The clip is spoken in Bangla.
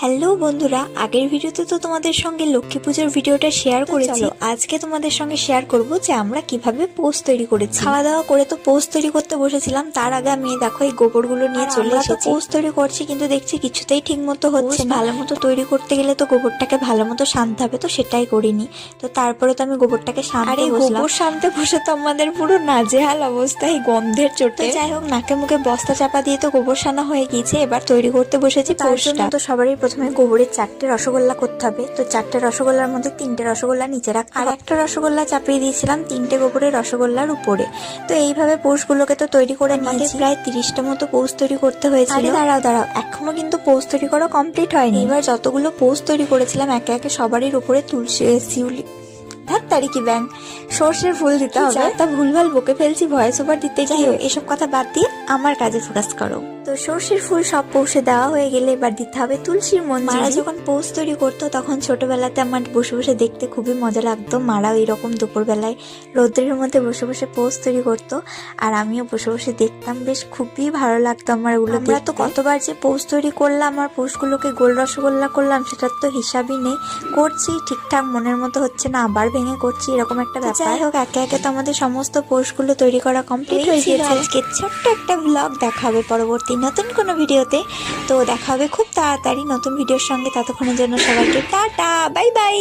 হ্যালো বন্ধুরা, আগের ভিডিওতে তো তোমাদের সঙ্গে লক্ষ্মী পুজোর ভিডিওটা শেয়ার করেছি। আজকে তোমাদের সঙ্গে শেয়ার করব যে আমরা কিভাবে পোস্ট তৈরি করেছি। খাওয়া দাওয়া করে তো পোস্ট তৈরি করতে বসেছিলাম, তার আগে আমি দেখো এই গোবরগুলো নিয়ে চলে এসেছি। পোস্ট তৈরি করছি কিন্তু দেখছি কিছুতেই ঠিক মতো হচ্ছে না। ভালো মতো তৈরি করতে গেলে তো গোবরটাকে ভালো মতো শানতে হবে, তো সেটাই করিনি। তো তারপরে তো আমি গোবরটাকে শানতে বসলাম। গোবর শানতে বসে তো আমাদের পুরো নাজেহাল অবস্থা এই গন্ধের চোটে। যাই হোক, নাকে মুখে বস্তা চাপা দিয়ে তো গোবর শানা হয়ে গিয়েছে। এবার তৈরি করতে বসেছি পোস্টটা। তো সবারই প্রথমে গোবরের 4টে রসগোল্লা করতে হবে। তো 4টে রসগোল্লার মধ্যে 3টে রসগোল্লা নিচে রাখতে হবে, আর একটা রসগোল্লা চাপিয়ে দিয়েছিলাম 3টে গোবরের রসগোল্লার উপরে। তো এইভাবে পোস্টগুলোকে তো তৈরি করে নিয়েছি। প্রায় 30টা মতো পোস্ট তৈরি করতে হয়েছিল। দাঁড়াও, এখনো কিন্তু পোস্ট তৈরি করা কমপ্লিট হয়নি। এবার যতগুলো পোস্ট তৈরি করেছিলাম একে একে সবারই উপরে তুলসী শিউলি তারিখি ব্যাং সর্ষের ফুল দিতে হবে। তা ভুলভাল বকে ফেলছি ভয়েস ওভার দিতে গিয়ে। এসব কথা বাদ দিয়ে আমার কাজে ফোকাস করো। তো সর্ষের ফুল সব পৌষে দেওয়া হয়ে গেলে এবার দিতে হবে তুলসীর মঞ্জুরি। মারা যখন পোস্ট তৈরি করতো তখন ছোটবেলাতে আমার বসে বসে দেখতে খুবই মজা লাগতো। মারাও এরকম দুপুরবেলায় রৌদ্রের মধ্যে বসে বসে পোস্ট তৈরি করতো, আর আমিও বসে বসে দেখতাম। বেশ খুবই ভালো লাগতো আমার ওগুলো। আমরা তো কতবার যে পোস্ট তৈরি করলাম আর পোস্টগুলোকে গোল রসগোল্লা করলাম সেটার তো হিসাবই নেই। করছি ঠিকঠাক মনের মতো হচ্ছে না, আবার ভেঙে করছি, এরকম একটা ব্যাপার। যাই হোক, একে একে তো আমাদের সমস্ত পোস্টগুলো তৈরি করা কমপ্লিট হয়ে গিয়েছে। আজকে ছোট্ট একটা ব্লগ দেখা হবে পরবর্তী নতুন কোনো ভিডিওতে। তো দেখা হবে খুব তাড়াতাড়ি নতুন ভিডিওর সঙ্গে। ততক্ষণের জন্য সবাইকে টাটা, বাই বাই।